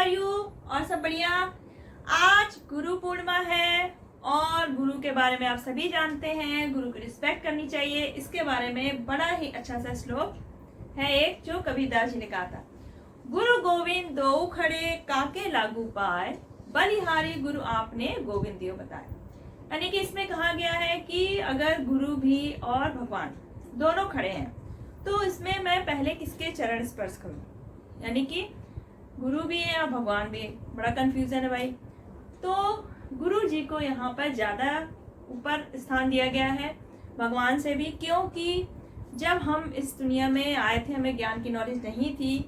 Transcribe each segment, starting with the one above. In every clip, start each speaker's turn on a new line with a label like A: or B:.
A: Are you? और सब बढ़िया। आज गुरु पूर्णिमा है और गुरु के बारे में आप सभी जानते हैं, गुरु की रिस्पेक्ट करनी चाहिए। इसके बारे में बड़ा ही अच्छा सा श्लोक है एक जो कबीरदास जी ने कहा था, गुरु गोविंद दो खड़े काके लागू पाए, बलिहारी गुरु आपने गोविंद दियो बताए। यानी कि इसमें कहा गया है कि अगर गुरु भी और भगवान दोनों खड़े हैं तो इसमें मैं पहले किसके चरण स्पर्श करूं, यानी कि गुरु भी है और भगवान भी है। बड़ा कंफ्यूजन है भाई। तो गुरु जी को यहाँ पर ज्यादा ऊपर स्थान दिया गया है भगवान से भी, क्योंकि जब हम इस दुनिया में आए थे, हमें ज्ञान की नॉलेज नहीं थी,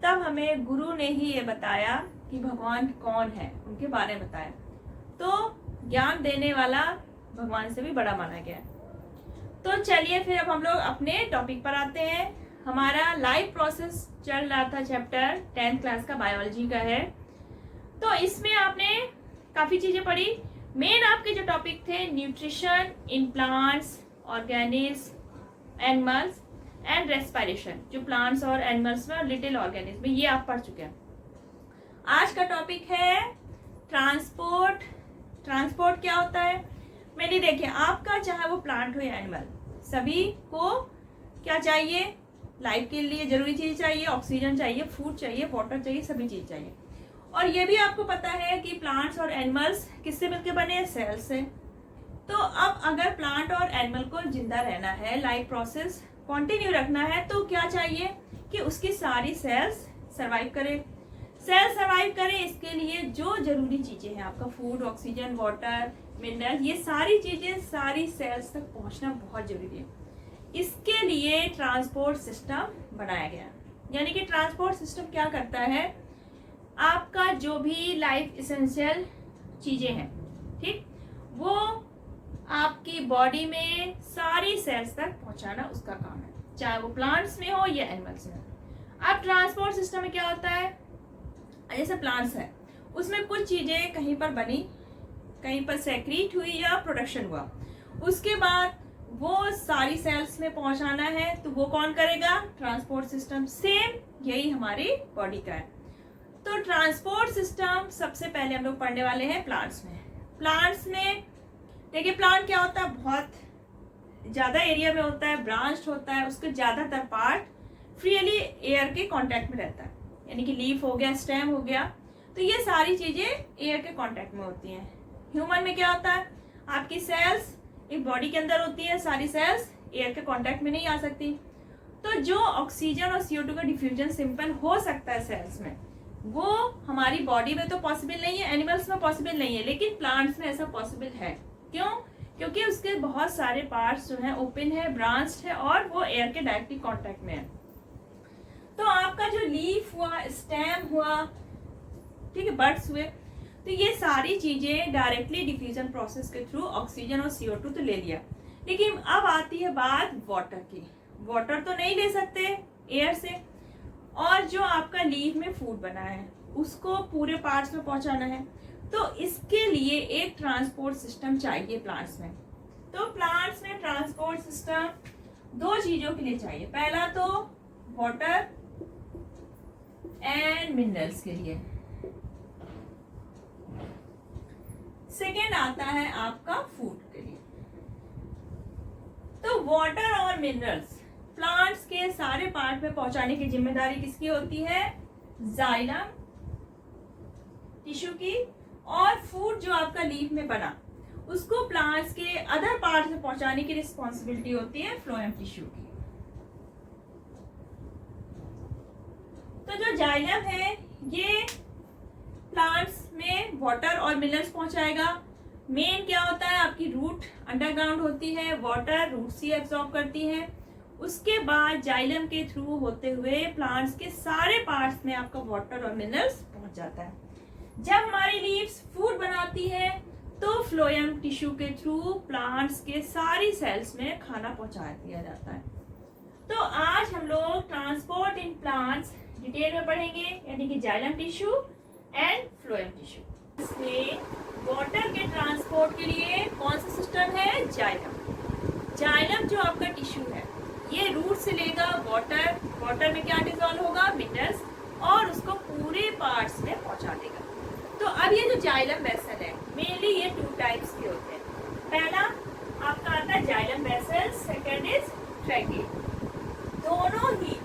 A: तब हमें गुरु ने ही ये बताया कि भगवान कौन है, उनके बारे में बताया। तो ज्ञान देने वाला भगवान से भी बड़ा माना गया है। तो चलिए फिर अब हम लोग अपने टॉपिक पर आते हैं। हमारा लाइफ प्रोसेस चल रहा था, चैप्टर 10th क्लास का बायोलॉजी का है। तो इसमें आपने काफी चीजें पढ़ी। मेन आपके जो टॉपिक थे nutrition in plants, organism, animals and respiration, जो प्लांट्स और एनिमल्स में और लिटिल ऑर्गेनिज्म में, ये आप पढ़ चुके हैं। आज का टॉपिक है ट्रांसपोर्ट। ट्रांसपोर्ट क्या होता है? मैंने देखिए, आपका चाहे वो प्लांट हो या एनिमल, सभी को क्या चाहिए? लाइफ के लिए जरूरी चीज चाहिए, ऑक्सीजन चाहिए, फूड चाहिए, वाटर चाहिए, सभी चीज चाहिए। और ये भी आपको पता है कि प्लांट्स और एनिमल्स किससे मिलकर बने हैं? सेल से। तो अब अगर प्लांट और एनिमल को जिंदा रहना है, लाइफ प्रोसेस कंटिन्यू रखना है, तो क्या चाहिए कि उसकी सारी सेल्स सरवाइव करे। सेल सरवाइव करे, इसके लिए जो जरूरी चीजें हैं, आपका फूड, ऑक्सीजन, वाटर, मिनरल, ये सारी चीजें सारी सेल्स तक पहुंचना बहुत जरूरी है। इसके लिए ट्रांसपोर्ट सिस्टम बनाया गया। यानी कि ट्रांसपोर्ट सिस्टम क्या करता है? आपका जो भी लाइफ एसेंशियल चीजें हैं, ठीक, वो आपकी बॉडी में सारी सेल्स तक पहुंचाना उसका काम है, चाहे वो प्लांट्स में हो या एनिमल्स में हो। अब ट्रांसपोर्ट सिस्टम में क्या होता है? जैसे प्लांट्स है, उसमें कुछ चीजें कहीं पर बनी, कहीं पर सेक्रीट हुई या प्रोडक्शन हुआ, उसके बाद वो सारी सेल्स में पहुंचाना है, तो वो कौन करेगा? Transport system. सेम यही हमारी बॉडी का है। तो ट्रांसपोर्ट सिस्टम सबसे पहले हम लोग पढ़ने वाले हैं प्लांट्स में। प्लांट्स में देखिए, प्लांट क्या होता है? बहुत ज्यादा एरिया में होता है, ब्रांच्ड होता है, उसके ज्यादातर पार्ट फ्रीली एयर के कांटेक्ट में रहता है। यानी कि लीफ हो गया, स्टेम हो गया, तो ये सारी चीजें एयर के कांटेक्ट में होती हैं। ह्यूमन में क्या होता है? आपकी सेल्स एक बॉडी के अंदर होती है, सारी सेल्स एयर के कांटेक्ट में नहीं आ सकती। तो जो ऑक्सीजन और CO2 का डिफ्यूजन सिंपल हो सकता है सेल्स में, वो हमारी बॉडी में तो पॉसिबल नहीं है, एनिमल्स में पॉसिबल नहीं है, लेकिन प्लांट्स में ऐसा पॉसिबल है। क्यों? क्योंकि उसके बहुत सारे पार्ट्स जो हैं ओपन है, ब्रांच्ड है और वो एयर के डायरेक्टली कांटेक्ट में है। तो आपका जो लीफ हुआ, स्टेम हुआ, ठीक है, बड्स हुए, तो ये सारी चीजें डायरेक्टली डिफ्यूजन प्रोसेस के थ्रू ऑक्सीजन और CO2 तो ले लिया। लेकिन अब आती है बात वाटर की। वाटर तो नहीं ले सकते एयर से, और जो आपका लीफ में फूड बना है उसको पूरे पार्ट्स में पहुंचाना है, तो इसके लिए एक ट्रांसपोर्ट सिस्टम चाहिए प्लांट्स में। तो प्लांट्स में ट्रांसपोर्ट सिस्टम दो चीजों के लिए चाहिए। पहला तो वाटर एंड मिनरल्स के लिए, सेकेंड आता है आपका फूड के लिए। तो वाटर और मिनरल्स प्लांट्स के सारे पार्ट में पहुंचाने की जिम्मेदारी किसकी होती है? जाइलम टिश्यू की। और फूड जो आपका लीफ में बना, उसको प्लांट्स के अदर पार्ट में पहुंचाने की रिस्पॉन्सिबिलिटी होती है फ्लोएम टिश्यू की। तो जो जाइलम है ये प्लांट्स में वाटर और मिनरल्स पहुंचाएगा। मेन क्या होता है? आपकी रूट अंडरग्राउंड होती है, वाटर रूट से एब्जॉर्ब करती है, उसके बाद जाइलम के थ्रू होते हुए प्लांट्स के सारे पार्ट्स में आपका वाटर और मिनरल्स पहुंच जाता है। जब हमारी लीव्स फूड बनाती है तो फ्लोएम टिश्यू के थ्रू प्लांट्स के सारी सेल्स में खाना पहुंचा दिया जाता है। तो आज हम लोग ट्रांसपोर्ट इन प्लांट्स डिटेल में पढ़ेंगे, यानी कि xylem tissue and phloem tissue. इसमें वाटर के ट्रांसपोर्ट के लिए कौन सा सिस्टम है? जाइलम। जाइलम जो आपका टिश्यू है, ये रूट से लेगा वाटर, वाटर में क्या डिजोल्व होगा? मिनरल्स, और उसको पूरे पार्ट्स में पहुंचा जाइलम वेसल है, मेनली ये 2 टाइप्स के होते हैं। पहला आपका आता है जाइलम वेसल, सेकंड इज ट्रैकीड। दोनों ही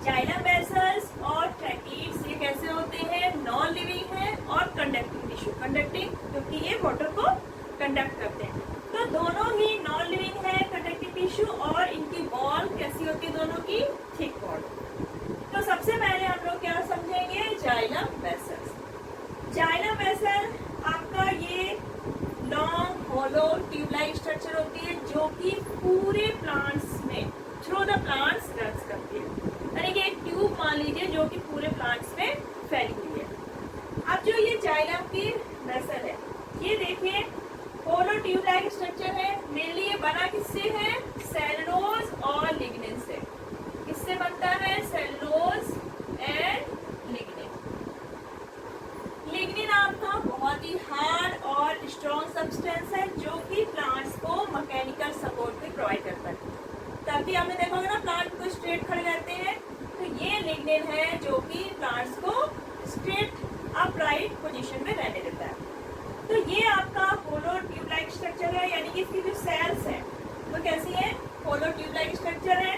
A: जाइलम वेसल्स और ट्रैकीड्स ये कैसे होते हैं, नॉन लिविंग है और कंडक्टिंग टिश्यू, कंडक्टिंग क्योंकि ये वाटर को कंडक्ट करते हैं। तो दोनों ही नॉन लिविंग है, कंडक्टिंग टिश्यू, और इनकी वॉल कैसी होती है, दोनों की थिक वॉल। तो सबसे पहले हम लोग क्या समझेंगे, जाइलम वेसल्स। जाइलम वेसल आपका ये लॉन्ग होलो ट्यूबलाइक स्ट्रक्चर होती है जो कि पूरे प्लांट्स में थ्रू द प्लांट्स रन करती है, यानी कि एक ट्यूब मान लीजिए जो कि पूरे प्लांट्स में फैली हुई है। अब जो ये जाइलम की वेसल है, ये देखिए होलो ट्यूबलाइक स्ट्रक्चर है, मेनली ये बना किससे है, सेलुलोज और लिग्निन से। किससे बनता है, सेलुलोज एंड लिग्निन। लिग्निन आपका बहुत ही हार्ड और स्ट्रॉन्ग सब्सटेंस है जो कि प्लांट्स को मैकेनिकल सपोर्ट भी प्रोवाइड करता है। तभी आपने देखा होगा ना, प्लांट को स्ट्रेट खड़े रहते हैं, तो ये लिग्निन है जो कि प्लांट्स को स्ट्रेट अपराइट पोजीशन में रहने देता है। तो ये आपका होलो ट्यूबलाइक स्ट्रक्चर है, यानी कि इसकी जो सेल्स है वो कैसी है, होलो ट्यूबलाइक स्ट्रक्चर है,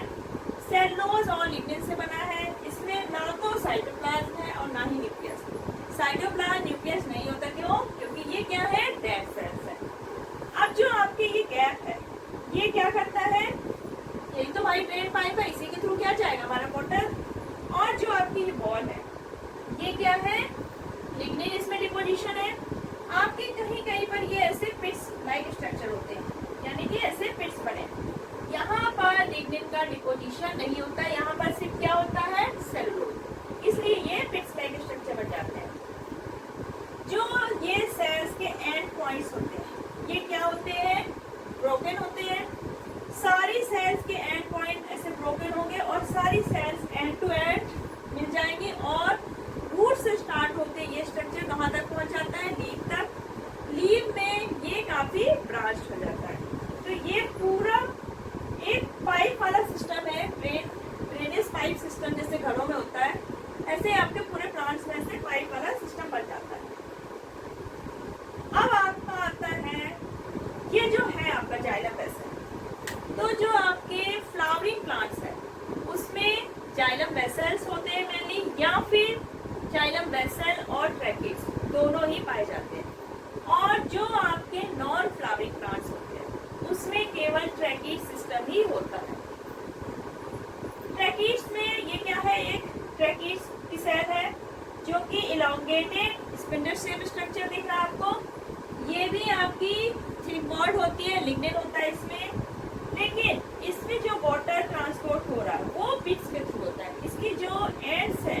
A: सेलुलोज और लिग्निन से बना है। इसमें ना तो साइटोप्लाज्म है और ना ही न्यूक्लियस। साइटोप्लाज्म न्यूक्लियस नहीं होता, क्यों, क्योंकि ये क्या है, डेड सेल्स है। अब जो आपके ये गैप है, ये क्या करता है, एक तो भाई ड्रेन पाइप है, इसी के थ्रू क्या जाएगा हमारा वाटर, और जो आपकी ये बॉल है ये क्या है, लिग्निन इसमें डिपोजिशन है। आपके कहीं कहीं पर ये ऐसे पिट्स लाइक स्ट्रक्चर होते हैं, यानी कि ऐसे पिट्स बने, यहाँ पर लिग्निन का डिपोजिशन नहीं होता, यहाँ पर सिर्फ क्या होता है, सेलुलोज, इसलिए ये पिट्स लाइक स्ट्रक्चर बन जाते हैं। जो ये सेल्स के एंड पॉइंट्स होते हैं, ये क्या होते हैं, ब्रोकन होते हैं। सारी सेल्स के एंड पॉइंट ऐसे ब्रोकन होंगे और सारी सेल्स एंड टू एंड मिल जाएंगी, और रूट से स्टार्ट होते ये स्ट्रक्चर कहाँ तक पहुंच जाता है, लीफ तक। लीफ में ये काफी ब्रांच हो जाता है। तो ये पूरा एक पाइप वाला सिस्टम है, ड्रेनेज पाइप सिस्टम जैसे घरों में होता है, ऐसे आपके पूरे प्लांट्स में ऐसे पाइप वाला सिस्टम बन जाता है। अब आपका आता है ये जो है आपका जाइलम वेसल। तो जो आपके फ्लावरिंग प्लांट्स है उसमें जाइलम वेसल्स होते हैं मेनली, या फिर जाइलम वेसल और ट्रैकीड्स दोनों ही पाए जाते हैं। और जो आपके नॉन फ्लावरिंग प्लांट्स होते हैं उसमें केवल ट्रैकीड सिस्टम ही होता है। ट्रैकीड्स में ये क्या है, एक ट्रैकीड्स की सेल है जो कि इलॉन्गेटेड स्पिंडल शेप स्ट्रक्चर दिख रहा है आपको। ये भी आपकी थिक वॉल्ड होती है, लिग्निन होता है इसमें, लेकिन इसमें जो वाटर ट्रांसपोर्ट हो रहा है वो पिट्स के थ्रू होता है। इसकी जो एंड्स है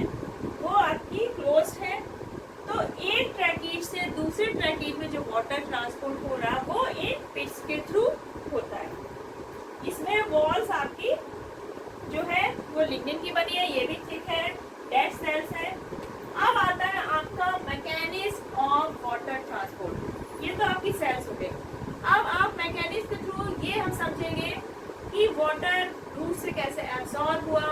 A: वो आपकी क्लोज है, तो एक ट्रैकीड से दूसरे ट्रैकीड में जो वाटर ट्रांसपोर्ट हो रहा है वो एक पिट्स के थ्रू होता है। इसमें वॉल्स आपकी जो है वो लिग्निन की बनी है, ये भी थिक है, डेड सेल्स है। अब आता है आपका मैकेनिज्म ऑफ वाटर ट्रांसपोर्ट, ये तो आपकी सेल्स हो गई। अब आप मैकेनिज्म के थ्रू ये हम समझेंगे कि वाटर रूट से कैसे एब्सॉर्ब हुआ,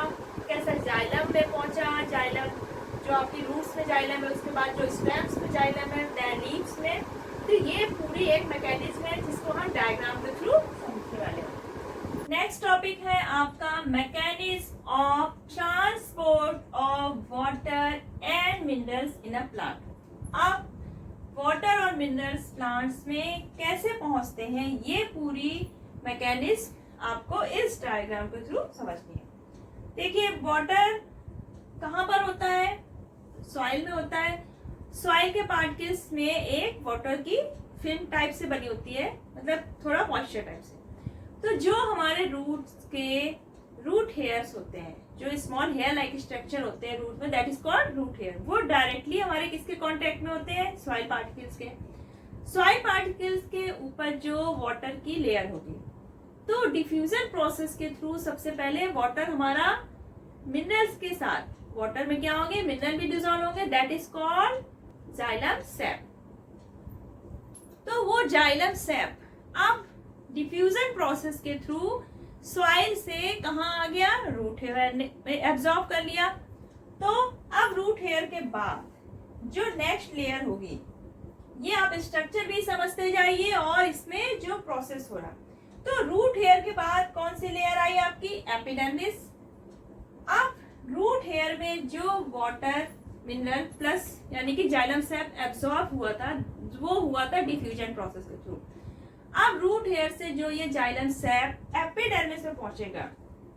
A: कैसे जाइलम में पहुंचा, जाइलम जो आपकी रूट्स में जाइलम है, उसके बाद जो स्टेम्स में जाइलम है, देन लीव्स में। तो ये पूरी एक मैकेनिज्म है जिसको हम डायग्राम के थ्रू समझने वाले हैं। नेक्स्ट टॉपिक है आपका mechanism of transport of water and minerals in a plant. अब वाटर और मिनरल्स प्लांट्स में कैसे पहुंचते हैं, ये पूरी मैकेनिज्म आपको इस डायग्राम के थ्रू समझनी है। देखिए वाटर कहाँ पर होता है, सॉइल में होता है। सॉइल के पार्टिकल्स में एक वाटर की फिल्म टाइप से बनी होती है, मतलब थोड़ा मॉइस्चर टाइप से। तो जो हमारे रूट्स के रूट हेयर्स होते हैं, जो स्मॉल हेयर लाइक स्ट्रक्चर होते हैं रूट में, that is called root hair, वो डायरेक्टली हमारे किसके कांटेक्ट में होते हैं, सॉइल पार्टिकल्स के। सॉइल पार्टिकल्स के ऊपर जो वाटर की लेयर होगी, तो डिफ्यूजन प्रोसेस के थ्रू सबसे पहले वाटर हमारा मिनरल्स के साथ, वाटर में क्या होंगे, मिनरल भी डिसॉल्व होंगे, that is called xylem SAP. तो वो जाइलम सैप अब डिफ्यूजन प्रोसेस के थ्रू सॉइल से कहाँ आ गया, रूट हेयर ने एब्जॉर्ब कर लिया। तो अब रूट हेयर के बाद जो नेक्स्ट लेयर होगी, ये आप स्ट्रक्चर भी समझते जाइए और इसमें जो प्रोसेस हो रहा। तो रूट हेयर के बाद कौन सी लेयर आई आपकी? एपिडर्मिस। अब रूट हेयर में जो वाटर मिनरल प्लस यानी कि जाइलम सैप एब्सॉर्ब हुआ था, वो हुआ था डिफ्यूजन प्रोसेस के थ्रू। अब रूट हेयर से जो ये जाइलम सैप एपिडर्मिस में पहुंचेगा,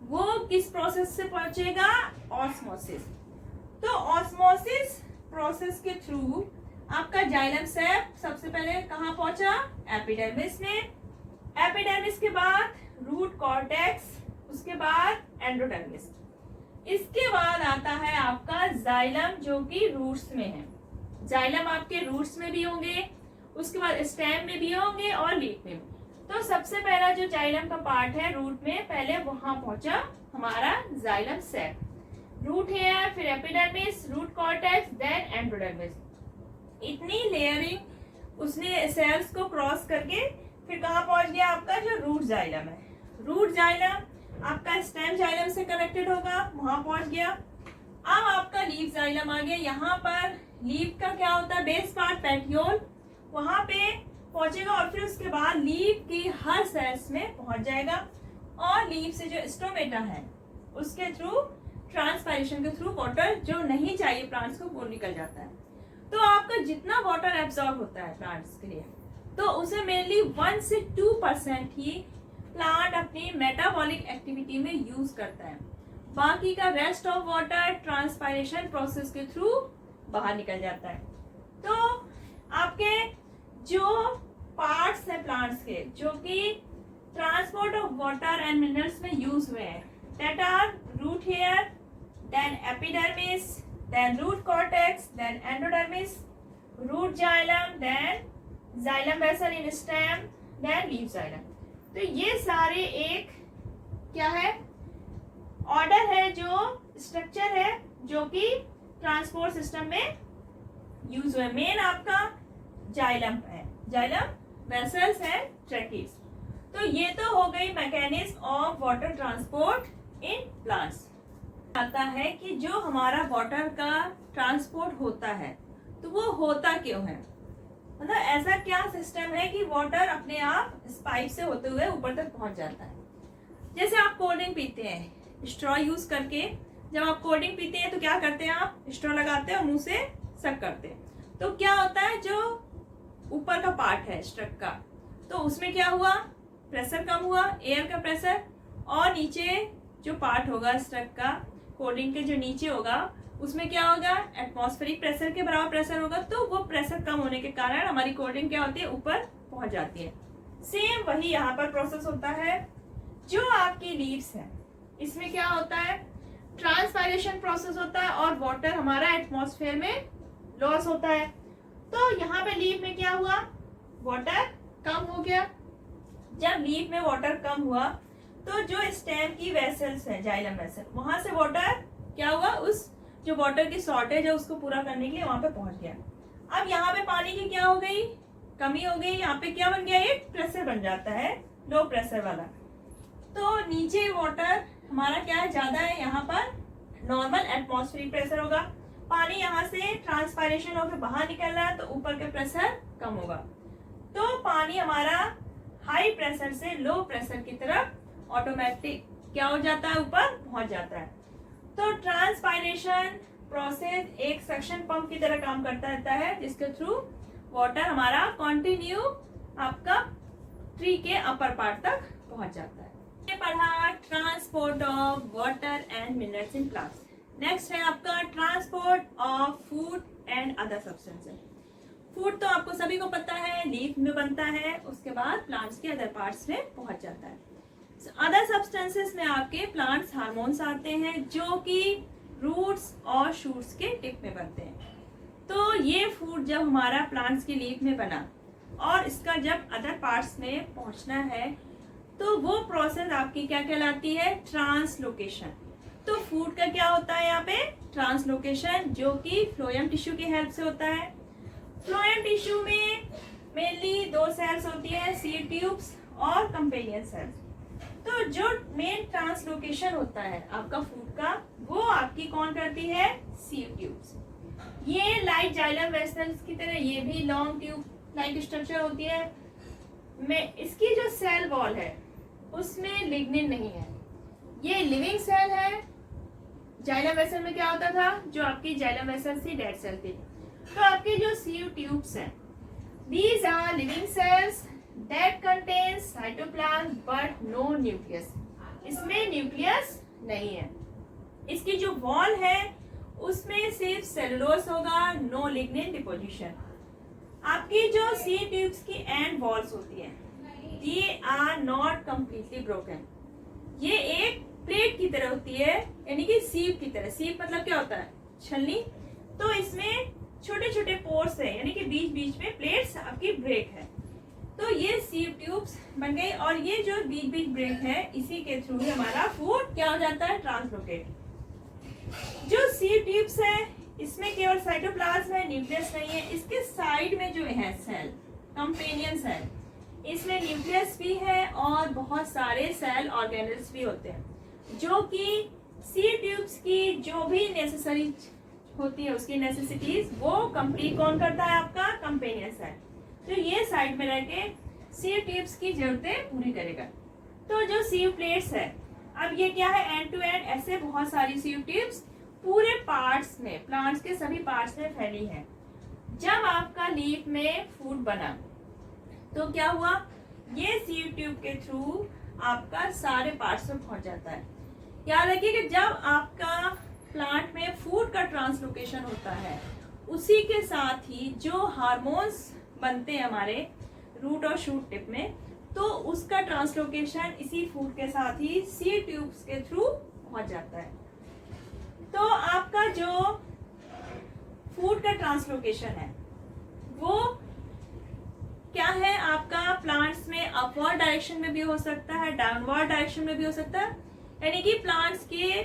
A: वो किस प्रोसेस से पहुंचेगा? ऑस्मोसिस। तो ऑस्मोसिस प्रोसेस के थ्रू आपका जाइलम सैप सबसे पहले कहाँ पहुंचा? एपिडर्मिस में। एपिडर्मिस के बाद रूट कॉर्टेक्स, उसके बाद एंडोडर्मिस। इसके बाद आता है आपका जाइलम जो कि रूट्स में है। जाइलम आपके रूट्स में भी होंगे, उसके बाद स्टेम में भी होंगे और लीफ में भी। तो सबसे पहला जो जाइलम का पार्ट है रूट में, पहले वहां पहुंचा हमारा जाइलम सैप। रूट हेयर, फिर epidermis, root cortex, then endodermis. इतनी लेयरिंग उसने सेल्स को क्रॉस करके फिर कहाँ पहुंच गया? आपका जो रूट जाइलम है। रूट जाइलम आपका स्टेम जाइलम से कनेक्टेड होगा, वहां पहुंच गया। अब आपका लीफ जाइलम आ गया। यहाँ पर लीफ का क्या होता है? बेस पार्ट पेटियोल, वहां पे पहुंचेगा और फिर उसके बाद लीफ की हर सेल्स में पहुंच जाएगा और लीफ से जो स्टोमेटा है उसके थ्रू ट्रांसपायरेशन के थ्रू वाटर जो नहीं चाहिए प्लांट्स को वो निकल जाता है। तो आपका जितना वाटर एब्जॉर्ब होता है प्लांट्स के लिए, तो उसे मेनली 1 से 2% ही प्लांट अपनी मेटाबॉलिक एक्टिविटी में यूज करता है। बाकी का rest of water transpiration process के थ्रू बाहर निकल जाता है। तो आपके जो पार्ट्स हैं प्लांट्स के जो कि transport of water and minerals में यूज हुए हैं, that are root hair, then epidermis, then root cortex, then endodermis, root xylem, then xylem vessel in stem, then leaf xylem. तो ये सारे एक क्या है? ऑर्डर है, जो स्ट्रक्चर है जो कि ट्रांसपोर्ट सिस्टम में यूज हुए। मेन आपका जाइलम है, जाइलम वेसल्स है, ट्रैकीज। तो ये तो हो गई mechanism of water transport in plants. आता है कि जो हमारा वाटर का ट्रांसपोर्ट होता है तो वो होता क्यों है? मतलब ऐसा क्या सिस्टम है कि वाटर अपने आप इस पाइप से होते हुए ऊपर तक पहुंच जाता है? जैसे आप कोल्ड ड्रिंक पीते हैं स्ट्रॉ यूज करके, जब आप कोल्ड ड्रिंक पीते हैं तो क्या करते हैं? आप स्ट्रॉ लगाते हैं और मुंह से सक करते हैं। तो क्या होता है? जो ऊपर का पार्ट है स्ट्रक का, तो उसमें क्या हुआ? प्रेशर कम हुआ, एयर का प्रेशर, और नीचे जो पार्ट होगा स्ट्रक का कोल्ड ड्रिंक के जो नीचे होगा उसमें क्या होगा? एटमॉस्फेरिक प्रेशर के बराबर प्रेशर होगा। तो वो प्रेशर कम होने के कारण हमारी कोल्ड ड्रिंक क्या होती है? ऊपर पहुंच जाती है। सेम वही यहाँ पर प्रोसेस होता है। जो आपकी लीव्स है इसमें क्या होता है? ट्रांसपायरेशन प्रोसेस होता है और वाटर हमारा एटमॉस्फेयर में लॉस होता है। तो यहाँ पे लीफ में क्या हुआ? वाटर कम हो गया। जब लीफ में वाटर कम हुआ तो जो स्टेम की वेसल्स है, जाइलम वेसल, वहां से वाटर क्या हुआ? उस जो वाटर की शॉर्टेज है उसको पूरा करने के लिए वहां पे पहुंच गया। अब यहाँ पे पानी की क्या हो गई? कमी हो गई। यहाँ पे क्या बन गया? एक प्रेशर बन जाता है, लो प्रेशर वाला। तो नीचे वाटर हमारा क्या है? ज्यादा है, यहाँ पर नॉर्मल एटमॉस्फेरिक प्रेशर होगा। पानी यहाँ से ट्रांसपायरेशन होकर बाहर निकल रहा है तो ऊपर का प्रेशर कम होगा। तो पानी हमारा हाई प्रेशर से लो प्रेशर की तरफ ऑटोमेटिक क्या हो जाता है? ऊपर पहुंच जाता है। तो ट्रांसपायरेशन प्रोसेस एक सक्शन पंप की तरह काम करता रहता है जिसके थ्रू वाटर हमारा कंटिन्यू आपका ट्री के अपर पार्ट तक पहुंच जाता है। ये पढ़ा transport of water and minerals in plants. Next है आपका transport of food and other substances. Food तो आपको सभी को पता है, लीफ में बनता है, उसके बाद प्लांट्स के अदर पार्ट्स में पहुंच जाता है। अदर सब्सटेंसेस में आपके प्लांट्स हार्मोन्स आते हैं जो कि रूट्स और शूट्स के टिप में बनते हैं। तो ये फूड जब हमारा प्लांट्स की लीफ में बना और इसका जब अदर पार्ट्स में पहुंचना है तो वो प्रोसेस आपकी क्या कहलाती है? ट्रांसलोकेशन। तो फूड का क्या होता है यहाँ पे? ट्रांसलोकेशन, जो कि फ्लोएम टिश्यू की हेल्प से होता है। फ्लोएम टिश्यू में मेनली दो सेल्स होती है, सीड ट्यूब्स और कंपेनियन सेल्स। तो जो मेन ट्रांसलोकेशन होता है आपका फूड का, वो आपकी कौन करती है? Seed tubes. ये लाइट जाइलम वेसल्स की तरह ये भी लॉन्ग ट्यूब लाइक स्ट्रक्चर होती है, में इसकी जो सेल वॉल है उसमें लिग्निन नहीं है, ये लिविंग सेल है। जाइलम वेसल में क्या होता था, जो आपकी जाइलम वेसल थी डेड सेल थी। तो आपके जो सीयू ट्यूब्स हैं, these are living cells that contains cytoplasm but no nucleus, इसमें न्यूक्लियस नहीं है। इसकी जो वॉल है उसमें सिर्फ सेलुलोज होगा, नो लिग्निन डिपोजिशन। आपकी जो सी ट्यूब्स की एंड वॉल्स होती है, ये आर नॉट कंप्लीटली ब्रोकन, ये एक प्लेट की तरह होती है, यानी कि सीप की तरह। सीप मतलब क्या होता है, छलनी। तो इसमें छोटे छोटे पोर्स है, यानी कि बीच बीच में प्लेट्स आपकी ब्रेक है। तो ये सीप ट्यूब्स बन गई, और ये जो बीच बीच ब्रेक है इसी के थ्रू हमारा फूड क्या हो जाता है, ट्रांसलोकेट। जो सीप ट्यूब्स है इसमें केवल साइटोप्लाज्म है, न्यूक्लियस नहीं है। इसके साइड में जो है सेल, कंपेनियन सेल, इसमें न्यूक्लियस भी है और बहुत सारे सेल ऑर्गेनल्स भी होते हैं, जो कि सी ट्यूब्स की जो भी नेसेसरी होती है उसकी नेसेसिटीज वो कंप्लीट कौन करता है, आपका कंपेनियन सेल। तो ये साइड में रह के सी ट्यूब्स की जरूरतें पूरी करेगा। तो जो सीव प्लेट्स है, अब ये क्या है, एंड टू एंड ऐसे बहुत सारी सीव ट्यूब्स पूरे पार्ट्स में, प्लांट्स के सभी पार्ट्स में फैली है। जब आपका लीफ में फूड बना तो क्या हुआ, ये सीव ट्यूब के थ्रू आपका सारे पार्ट्स में पहुंच जाता है। याद रखिए कि जब आपका प्लांट में फूड का ट्रांसलोकेशन होता है, उसी के साथ ही जो हार्मोन्स बनते हैं हमारे रूट और शूट टिप में, तो उसका ट्रांसलोकेशन इसी फूड के साथ ही सी ट्यूब्स के थ्रू पहुंच जाता है। तो आपका जो फूड का ट्रांसलोकेशन है वो क्या है, आपका प्लांट्स में अपवर्ड डायरेक्शन में भी हो सकता है, डाउनवर्ड डायरेक्शन में भी हो सकता है, यानी कि प्लांट्स के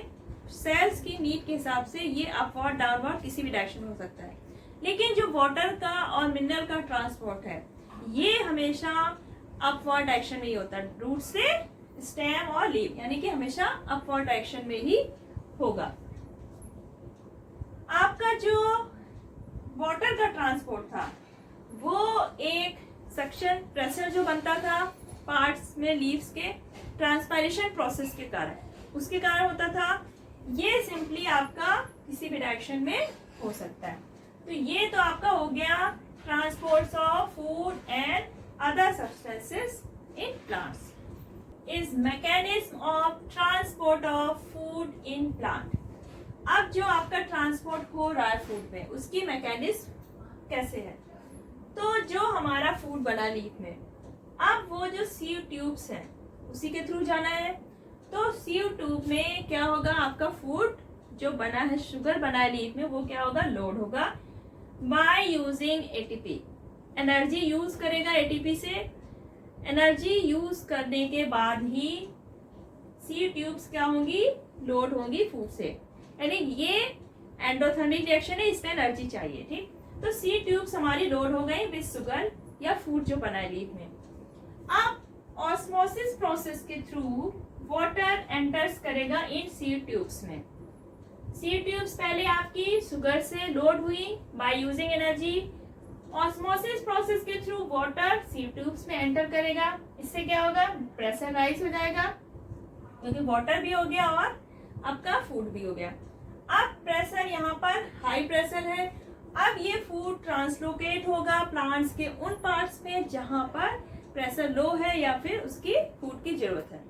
A: सेल्स की नीड के हिसाब से ये अपवर्ड डाउनवर्ड किसी भी डायरेक्शन में हो सकता है। लेकिन जो वाटर का और मिनरल का ट्रांसपोर्ट है ये हमेशा अपवर्ड डायरेक्शन में ही होता है, रूट से स्टेम और लीफ, यानी कि हमेशा अपवर्ड डायरेक्शन में ही होगा। आपका जो वाटर का ट्रांसपोर्ट था वो एक सक्शन प्रेशर जो बनता था पार्ट्स में लीव्स के ट्रांसपायरेशन प्रोसेस के कारण, उसके कारण होता था। ये सिंपली आपका किसी भी डायरेक्शन में हो सकता है। तो ये तो आपका हो गया transports of food and other substances in plants. Is mechanism of transport of food in plant. अब जो आपका ट्रांसपोर्ट हो रहा है फूड में, उसकी मैकेनिज्म कैसे है। तो जो हमारा फूड बना लीफ में, अब वो जो सीव ट्यूब्स हैं उसी के थ्रू जाना है। तो सीव ट्यूब में क्या होगा, आपका फूड जो बना है, शुगर बना है लीफ में, वो क्या होगा, लोड होगा by using ATP. Energy use करेगा एटीपी से। एनर्जी यूज करने के बाद ही सीव ट्यूब्स क्या होंगी, लोड होंगी फूड से, यानी ये एंडोथर्मिक रिएक्शन है, इसमें एनर्जी चाहिए। ठीक, तो सी ट्यूब्स हमारी लोड हो गई विद शुगर या फूड जो बना है लीफ में। अब ऑस्मोसिस प्रोसेस के थ्रू वाटर एंटर्स करेगा इन सी ट्यूब्स में। सी ट्यूब्स पहले आपकी शुगर से लोड हुई by using energy. Osmosis process के थ्रू वाटर सी ट्यूब्स में एंटर करेगा। इससे क्या होगा, प्रेशर राइज हो जाएगा, क्योंकि वाटर भी हो गया और आपका फूड भी हो गया। अब प्रेशर यहाँ पर हाई प्रेशर है। अब ये फूड ट्रांसलोकेट होगा प्लांट्स के उन पार्ट्स में जहां पर प्रेशर लो है या फिर उसकी फूड की जरूरत है।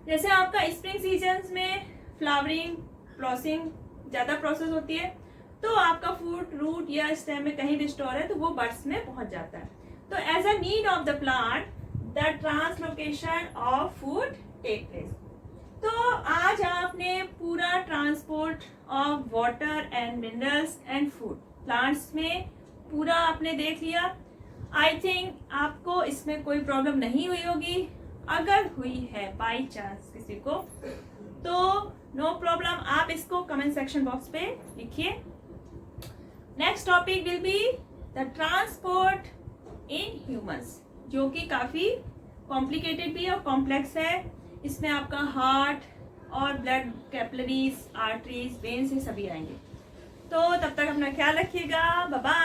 A: जैसे आपका स्प्रिंग सीजन्स में फ्लावरिंग, ब्लॉसमिंग ज्यादा प्रोसेस होती है, तो आपका फूड रूट या स्टेम में कहीं भी स्टोर है तो वो बड्स में पहुंच जाता है। तो as a need of the plant the translocation of food take place. तो आज आपने पूरा transport of water and minerals and food plants में पूरा आपने देख लिया। आई थिंक आपको इसमें कोई प्रॉब्लम नहीं हुई होगी। अगर हुई है बाई चांस किसी को, तो नो प्रॉब्लम, आप इसको कमेंट सेक्शन बॉक्स पे लिखिए। Next topic will be the transport in humans, जो कि काफी कॉम्प्लिकेटेड भी है और कॉम्प्लेक्स है। इसमें आपका हार्ट और ब्लड कैपिलरीज, आर्टरीज, वेन्स, ये सभी आएंगे। तो तब तक अपना ख्याल रखिएगा। Bye bye.